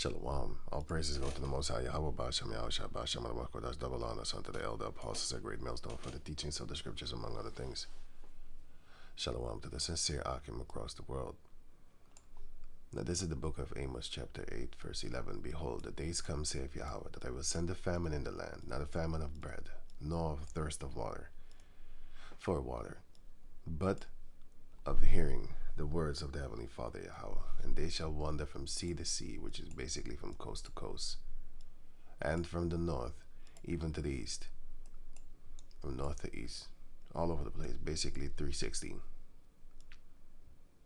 Shalom. All praises go to the Most High Yahweh Ba'ashem Yahushua Ba'ashem Kodash, double honors unto the elder apostles, a great millstone for the teachings of the scriptures, among other things. Shalom to the sincere Akim across the world. Now this is the book of Amos, chapter 8, verse 11. Behold, the days come, saith Yahweh, that I will send a famine in the land, not a famine of bread, nor of thirst of water, but of hearing the words of the Heavenly Father Yahweh, and they shall wander from sea to sea, which is basically from coast to coast, and from the north even to the east, from north to east, all over the place, basically 360.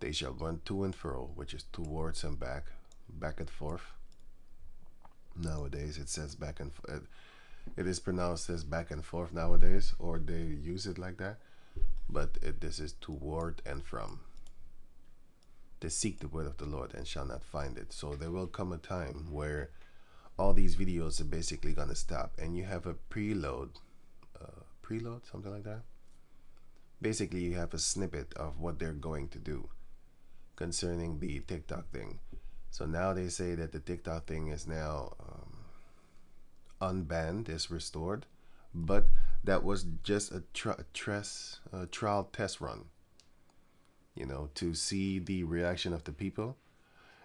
They shall run to and fro, which is towards and back and forth. Nowadays it says back and forth. It is pronounced as back and forth nowadays, or they use it like that, but this is toward and from. They seek the word of the Lord and shall not find it. So there will come a time where all these videos are basically going to stop, and you have a preload, something like that. Basically, you have a snippet of what they're going to do concerning the TikTok thing. So now they say that the TikTok thing is now unbanned, is restored, but that was just a trial test run, you know, to see the reaction of the people,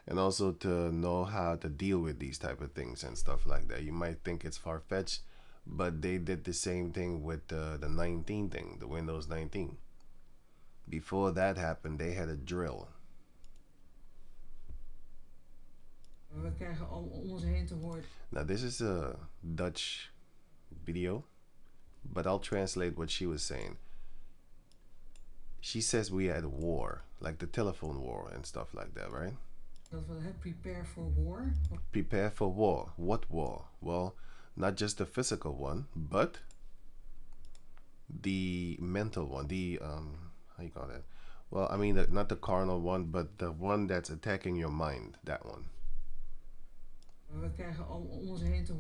and also to know how to deal with these type of things and stuff like that. You might think it's far-fetched, but they did the same thing with the 19 thing, the Windows 19. Before that happened, they had a drill. Now this is a Dutch video, but I'll translate what she was saying. She says we had a war, like the telephone war and stuff like that, right? Prepare for war. Prepare for war. What war? Well, not just the physical one, but the mental one. The how you call that? Well, I mean, not the carnal one, but the one that's attacking your mind. That one. We krijgen al om ons heen te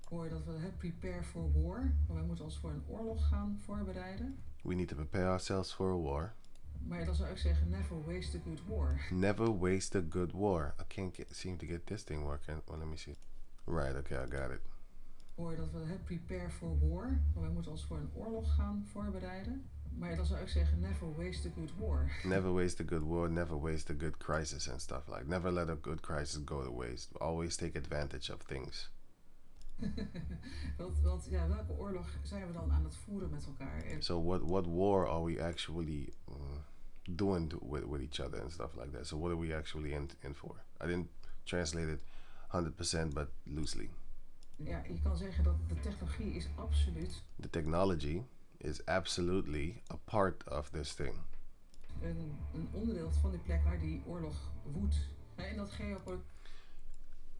horen dat we prepare for war. Wij moeten ons voor een oorlog gaan voorbereiden. We need to prepare ourselves for a war. Maar dan zou ik zeggen, never waste a good war. Never waste a good war. I can't seem to get this thing working. Well, let me see. Right, okay, I got it. Hoor dat we prepare for war. Wij moeten ons voor een oorlog gaan voorbereiden. Maar dan zou ik zeggen, never waste a good war. Never waste a good war, never waste a good crisis and stuff like. Never let a good crisis go to waste. Always take advantage of things. Want ja, welke oorlog zijn we dan aan het voeren met elkaar? So what war are we actually doing with each other and stuff like that? So what are we actually in for? I didn't translate it 100%, but loosely. Ja, je kan zeggen dat de technologie is absoluut. The technology is absolutely a part of this thing. Een onderdeel van die plek waar die oorlog woedt. En dat geopolitiek.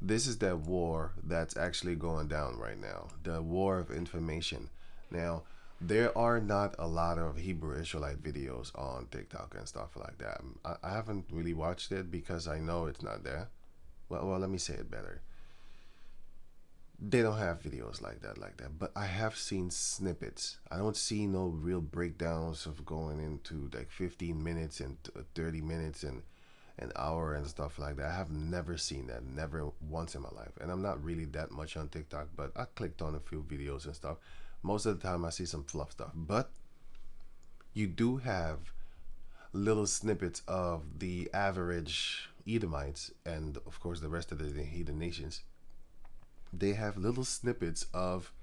This is that war that's actually going down right now. The war of information. Now, there are not a lot of Hebrew Israelite videos on TikTok and stuff like that. I haven't really watched it because I know it's not there. Well, let me say it better. They don't have videos like that, but I have seen snippets. I don't see no real breakdowns of going into like 15 minutes and 30 minutes and an hour and stuff like that. I have never seen that, never once in my life. And I'm not really that much on TikTok, but I clicked on a few videos and stuff. Most of the time I see some fluff stuff, but you do have little snippets of the average Edomites and of course the rest of the heathen nations. They have little snippets of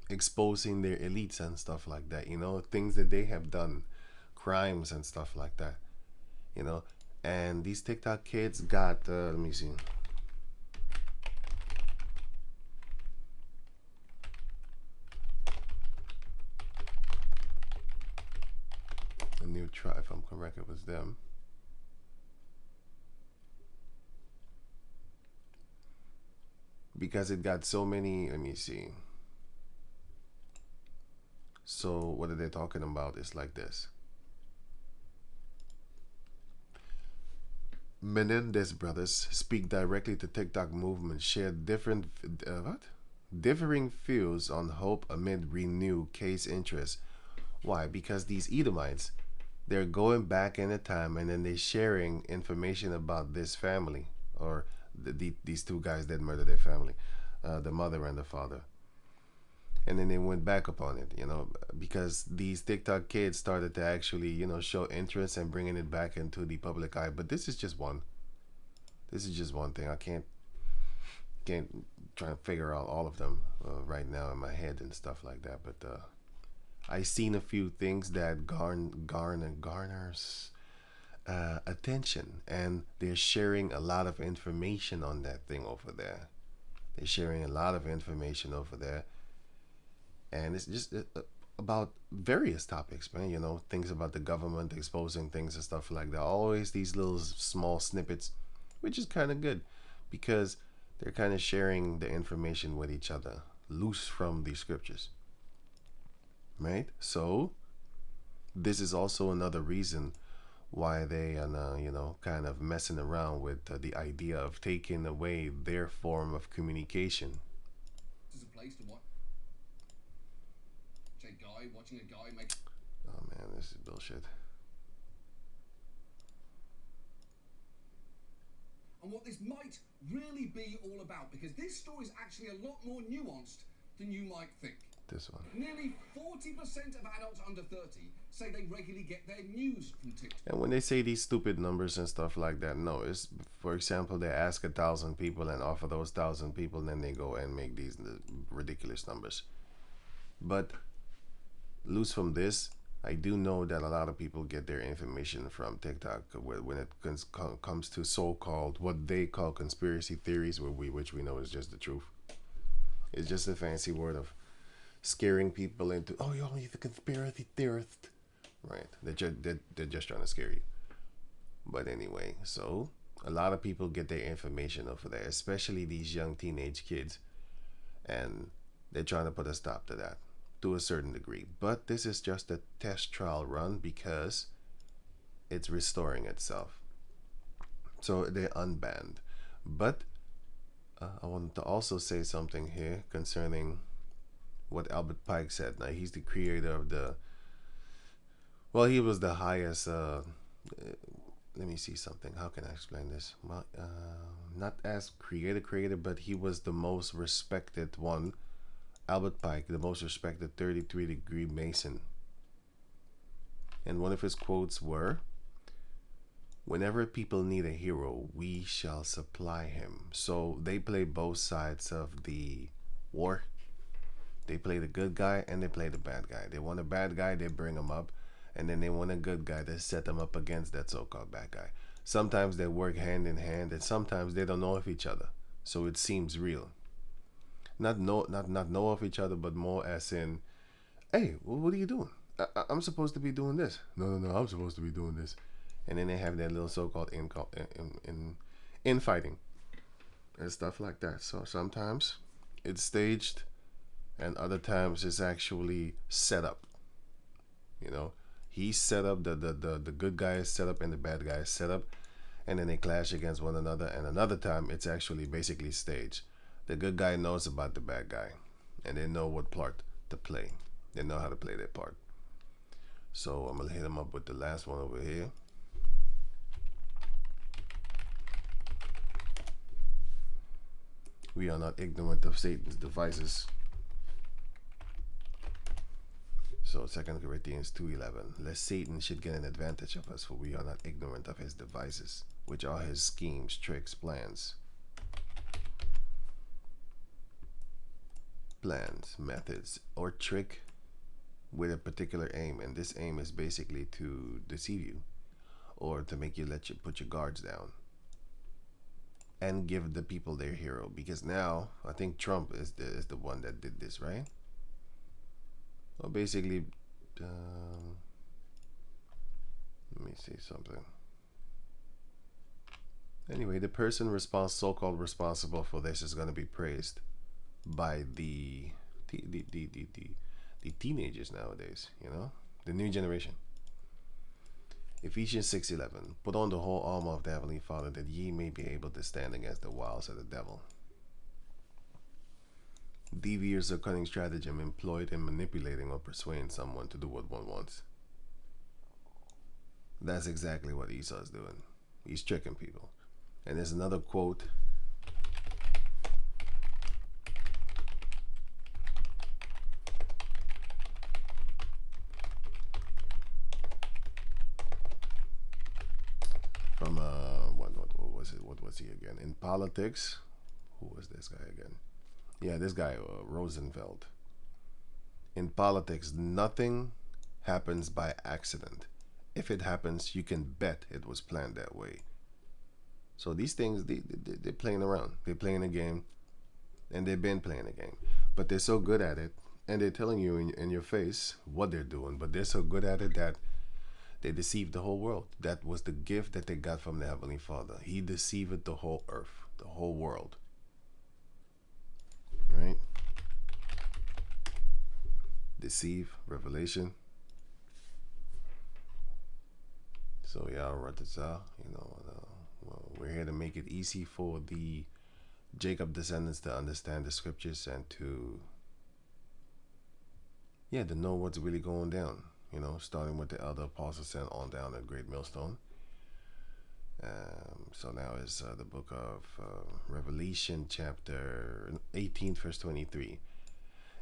exposing their elites and stuff like that, you know, things that they have done, crimes and stuff like that, you know. And these TikTok kids got, let me see. A new tribe, if I'm correct, it was them. Because it got so many, let me see. So what are they talking about? It's like this. Menendez brothers speak directly to TikTok movement, share different differing views on hope amid renewed case interest. Why? Because these Edomites, they're going back in the time and then they're sharing information about this family or these two guys that murdered their family, the mother and the father. And then they went back upon it, because these TikTok kids started to actually, show interest and bringing it back into the public eye. But this is just one. This is just one thing. I can't try to figure out all of them right now in my head and stuff like that. But I seen a few things that garners attention, and they're sharing a lot of information on that thing over there. They're sharing a lot of information over there, and it's just about various topics, man. Things about the government exposing things and stuff like that. Always these little small snippets, which is kind of good because they're kind of sharing the information with each other, loose from the scriptures, right? So this is also another reason why they are, kind of messing around with the idea of taking away their form of communication. This is a place to watch a guy watching a guy make. Oh man, this is bullshit. And what this might really be all about, because this story is actually a lot more nuanced than you might think. This one. Nearly 40% of adults under 30 say they regularly get their news from TikTok. And when they say these stupid numbers and stuff like that, no, it's, for example, they ask 1,000 people, and off of those 1,000 people, then they go and make these ridiculous numbers. But loose from this, I do know that a lot of people get their information from TikTok when it comes to so-called, what they call conspiracy theories, which we know is just the truth. It's just a fancy word of scaring people into, oh, you're only the conspiracy theorist. Right. They're just trying to scare you. But anyway, so a lot of people get their information over there, especially these young teenage kids. And they're trying to put a stop to that to a certain degree. But this is just a test trial run because it's restoring itself. So they're unbanned. But I wanted to also say something here concerning what Albert Pike said. Now, he's the creator of he was the highest, let me see something. How can I explain this? Well, not as creator, but he was the most respected one. Albert Pike, the most respected 33-degree Mason. And one of his quotes were, "Whenever people need a hero, we shall supply him." So they play both sides of the war. They play the good guy and they play the bad guy. They want a bad guy, they bring him up. And then they want a good guy to set them up against that so-called bad guy. Sometimes they work hand in hand, and sometimes they don't know of each other. So it seems real. Not know of each other, but more as in, hey, what are you doing? I'm supposed to be doing this. No, I'm supposed to be doing this. And then they have that little so-called infighting and stuff like that. So sometimes it's staged, and other times it's actually set up. He's set up, the good guy is set up, and the bad guy is set up, and then they clash against one another. And another time it's actually basically staged. The good guy knows about the bad guy, and they know what part to play. They know how to play their part. So I'm gonna hit him up with the last one over here. We are not ignorant of Satan's devices. So 2 Corinthians 2:11, lest Satan should get an advantage of us, for we are not ignorant of his devices, which are his schemes, tricks, plans, methods, or trick with a particular aim. And this aim is basically to deceive you, or to make you put your guards down and give the people their hero. Because now I think Trump is the one that did this, right? Well, basically, let me see something. Anyway, the person so-called responsible for this is going to be praised by the teenagers nowadays. The new generation. Ephesians 6:11. Put on the whole armor of the Heavenly Father, that ye may be able to stand against the wiles of the devil. Devious or cunning stratagem employed in manipulating or persuading someone to do what one wants. That's exactly what Esau is doing. He's tricking people. And there's another quote again. In politics, who was this guy again? Yeah, this guy, Rosenfeld. In politics, nothing happens by accident. If it happens, you can bet it was planned that way. So these things, they're playing around. They're playing a game, and they've been playing a game. But they're so good at it, and they're telling you in your face what they're doing, but they're so good at it that they deceived the whole world. That was the gift that they got from the Heavenly Father. He deceived the whole earth, the whole world. Right? Deceive, revelation. So yeah, well, we're here to make it easy for the Jacob descendants to understand the scriptures and to know what's really going down. Starting with the elder apostles and on down at Great Millstone. So now is the book of Revelation, chapter 18, verse 23.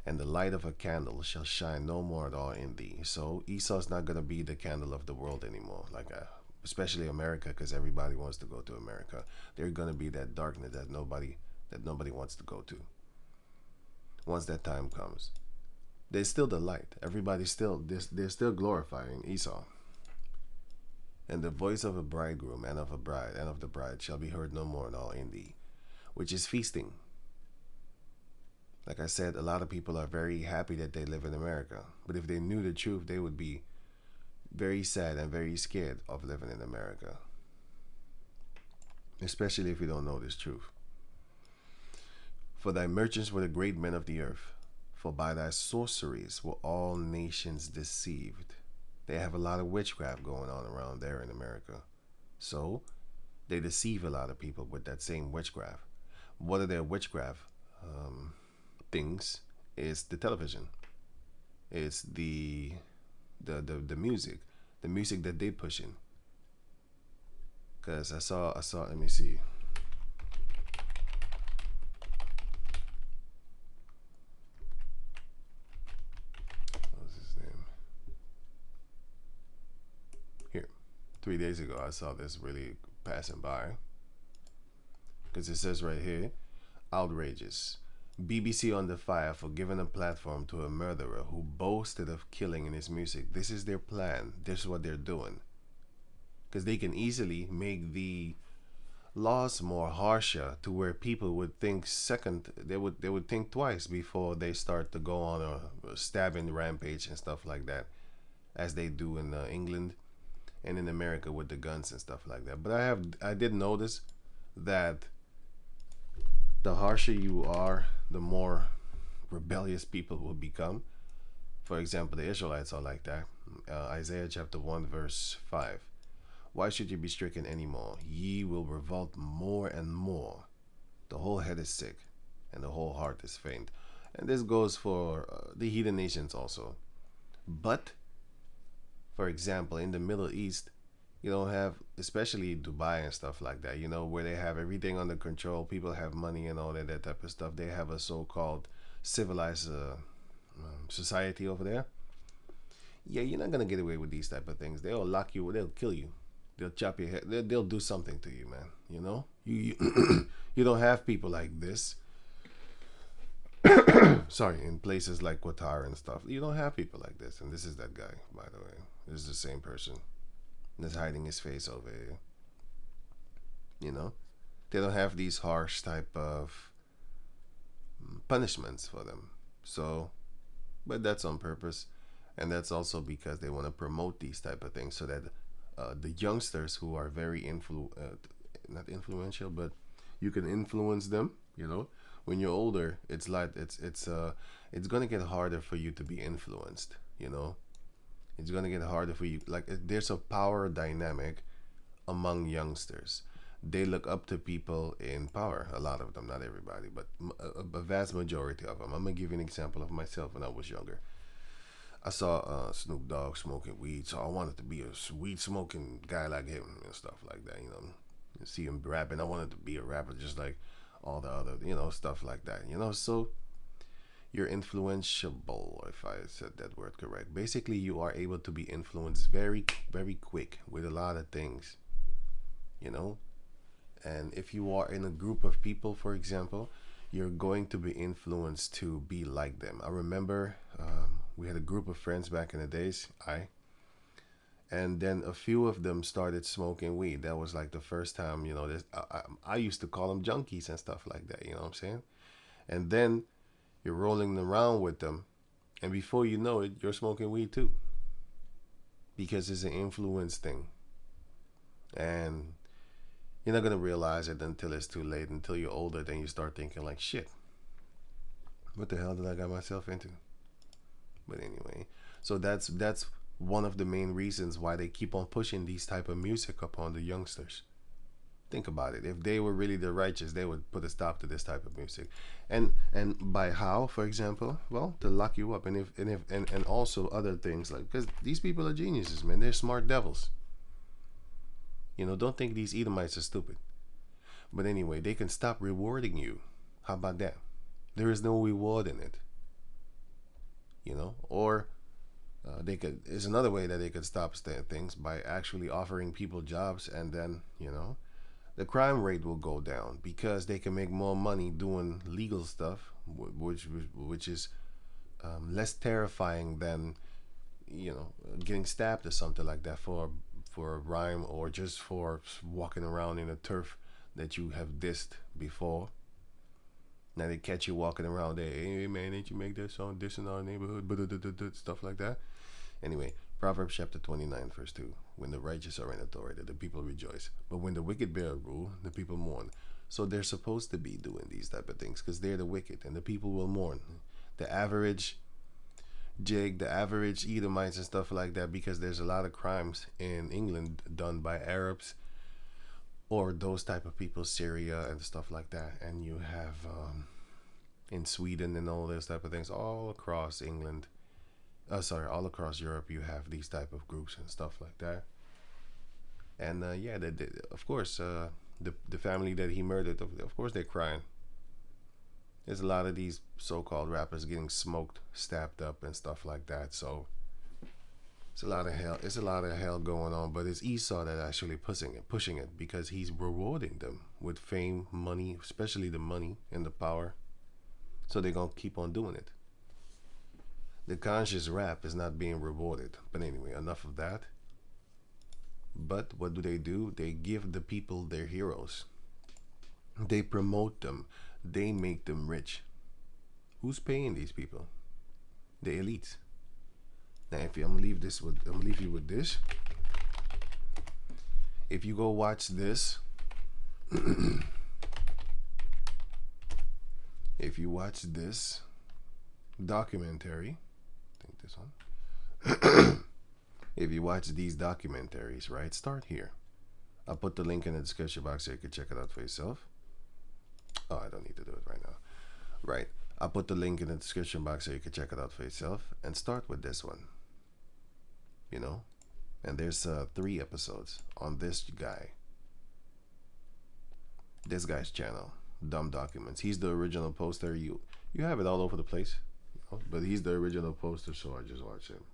And the light of a candle shall shine no more at all in thee. So Esau's not going to be the candle of the world anymore, especially America, because everybody wants to go to America. They're going to be that darkness that nobody wants to go to. Once that time comes, there's still the light. Everybody's still they're still glorifying Esau. And the voice of a bridegroom and of the bride shall be heard no more at all in thee, which is feasting. Like I said, a lot of people are very happy that they live in America. But if they knew the truth, they would be very sad and very scared of living in America. Especially if you don't know this truth. For thy merchants were the great men of the earth. For by thy sorceries were all nations deceived. They have a lot of witchcraft going on around there in America. So, they deceive a lot of people with that same witchcraft. What are their witchcraft things? Is the television. It's the music. The music that they pushing. Because I saw, let me see. What's his name? Here. 3 days ago, I saw this really passing by. Because it says right here, outrageous. BBC under fire for giving a platform to a murderer who boasted of killing in his music. This is their plan. This is what they're doing. Because they can easily make the laws more harsher to where people would think they would think twice before they start to go on a stabbing rampage and stuff like that, as they do in England and in America with the guns and stuff like that. But I did notice that the harsher you are, the more rebellious people will become. For example, the Israelites are like that. Isaiah chapter 1 verse 5. Why should you be stricken anymore? Ye will revolt more and more. The whole head is sick, and the whole heart is faint. And this goes for the heathen nations also. But, for example, in the Middle East, you don't have, especially Dubai and stuff like that, where they have everything under control. People have money and all that type of stuff. They have a so-called civilized society over there. Yeah, you're not going to get away with these type of things. They'll lock you, they'll kill you. They'll chop your head. They'll do something to you, man. You you don't have people like this. Sorry, in places like Qatar and stuff, you don't have people like this. And this is that guy, by the way. This is the same person that's hiding his face over here. They don't have these harsh type of punishments for them. So, but that's on purpose, and that's also because they want to promote these type of things so that the youngsters who are very not influential, but you can influence them. When you're older, it's like it's gonna get harder for you to be influenced. It's gonna get harder for you. Like, there's a power dynamic among youngsters. They look up to people in power. A lot of them, not everybody, but a vast majority of them. I'm gonna give you an example of myself when I was younger. I saw Snoop Dogg smoking weed, so I wanted to be a weed smoking guy like him and stuff like that. You see him rapping. I wanted to be a rapper just like all the other, stuff like that. So you're influential, if I said that word correct. Basically, you are able to be influenced very, very quick with a lot of things. And if you are in a group of people, for example, you're going to be influenced to be like them. I remember we had a group of friends back in the days, and then a few of them started smoking weed. That was like the first time, you know, I used to call them junkies and stuff like that, you know what I'm saying? And then you're rolling around with them, and before you know it, you're smoking weed too. Because it's an influence thing. And you're not going to realize it until it's too late, until you're older. Then you start thinking like, shit, what the hell did I got myself into? But anyway, so that's one of the main reasons why they keep on pushing these type of music upon the youngsters. Think about it. If they were really the righteous, they would put a stop to this type of music. And by how, for example? Well, to lock you up. And also other things, like, because these people are geniuses, man. They're smart devils. You know, don't think these Edomites are stupid. But anyway, they can stop rewarding you. How about that? There is no reward in it. You know, or they could. Is another way that they could stop things by actually offering people jobs, and then, you know, the crime rate will go down because they can make more money doing legal stuff, which is less terrifying than, you know, getting stabbed or something like that for a rhyme, or just for walking around in a turf that you have dissed before. Now they catch you walking around there. Hey man, didn't you make that song dissing our neighborhood? Stuff like that. Anyway, Proverbs chapter 29, verse 2. When the righteous are in authority, the people rejoice. But when the wicked bear rule, the people mourn. So they're supposed to be doing these type of things because they're the wicked, and the people will mourn. The average the average Edomites and stuff like that, because there's a lot of crimes in England done by Arabs or those type of people, Syria and stuff like that. And you have in Sweden and all those type of things, all across England, all across Europe, you have these type of groups and stuff like that. And yeah, of course, the family that he murdered, of course they're crying. There's a lot of these so-called rappers getting smoked, stabbed up, and stuff like that. So it's a lot of hell. It's a lot of hell going on. But it's Esau that actually pushing it, because he's rewarding them with fame, money, especially the money and the power. So they're gonna keep on doing it. The conscious rap is not being rewarded. But anyway, enough of that. But what do? They give the people their heroes. They promote them. They make them rich. Who's paying these people? The elites. Now, I'm gonna leave you with this. If you go watch this, if you watch this documentary, I think this one. If you watch these documentaries, right, start here. I'll put the link in the description box so you can check it out for yourself. Oh, I don't need to do it right now. Right. I'll put the link in the description box so you can check it out for yourself. And start with this one. You know? And there's 3 episodes on this guy. This guy's channel. Dumb Documents. He's the original poster. You have it all over the place. You know? But he's the original poster, so I just watched him.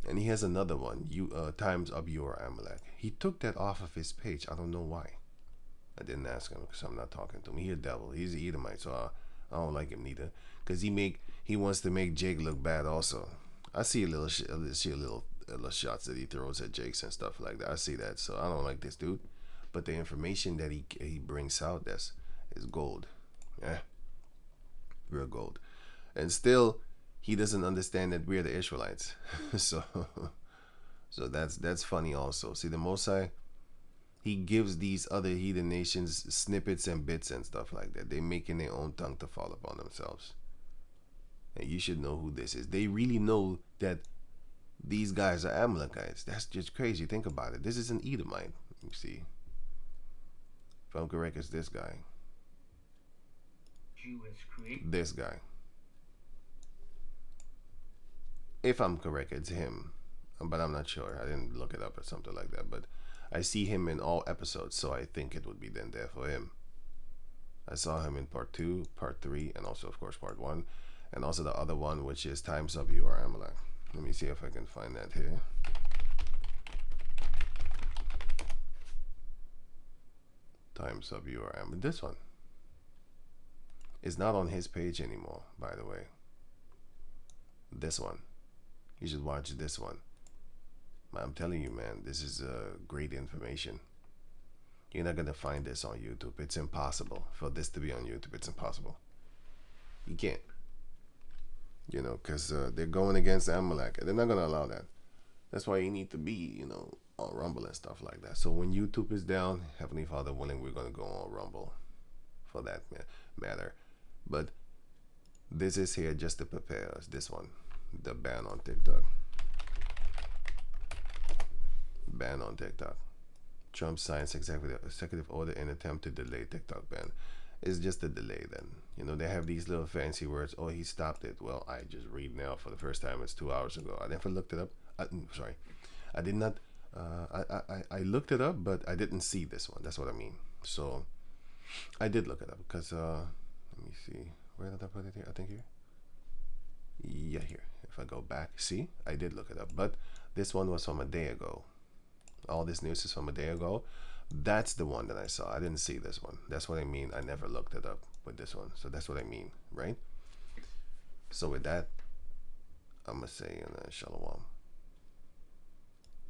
And he has another one. Times Up Your Amalek. He took that off of his page. I don't know why. I didn't ask him because I'm not talking to him. He's a devil. He's an Edomite, so I don't like him neither. Because he wants to make Jake look bad also. I see a little shots that he throws at Jakes and stuff like that. I see that, so I don't like this dude. But the information that he brings out, is gold. Yeah, real gold. And still, he doesn't understand that we're the Israelites. so that's funny also. See, the Mosai, he gives these other heathen nations snippets and bits and stuff like that. They're making their own tongue to fall upon themselves. And you should know who this is. They really know that these guys are Amalekites. That's just crazy. Think about it. This is an Edomite. You see. If I'm correct, it's this guy. This guy. If I'm correct, it's him. But I'm not sure. I didn't look it up or something like that. But I see him in all episodes, so I think it would be then there for him. I saw him in part 2, part 3, and also, of course, part 1. And also the other one, which is Times Up Your Amalek. Let me see if I can find that here. times of URM. This one is not on his page anymore, by the way. This one, you should watch this one. I'm telling you, man, this is great information. You're not gonna find this on YouTube. It's impossible for this to be on YouTube. It's impossible. You can't. You know, because they're going against Amalek. They're not gonna allow that. That's why you need to be, you know, on Rumble and stuff like that. So when YouTube is down, Heavenly Father willing, we're gonna go on Rumble for that matter. But this is here just to prepare us. This one, the ban on TikTok. Ban on TikTok. Trump signs executive order in attempt to delay TikTok ban. It's just a delay then. You know, they have these little fancy words. Oh, he stopped it. Well, I just read now for the first time. It's 2 hours ago. I never looked it up. Sorry. I did not. I looked it up, but I didn't see this one. That's what I mean. So I did look it up because, let me see. Where did I put it here? I think here. Yeah, here. If I go back, see, I did look it up. But this one was from a day ago. All this news is from a day ago. That's the one that I saw. I didn't see this one. That's what I mean. I never looked it up with this one. So that's what I mean, right? So with that, I'm going to say Shalom.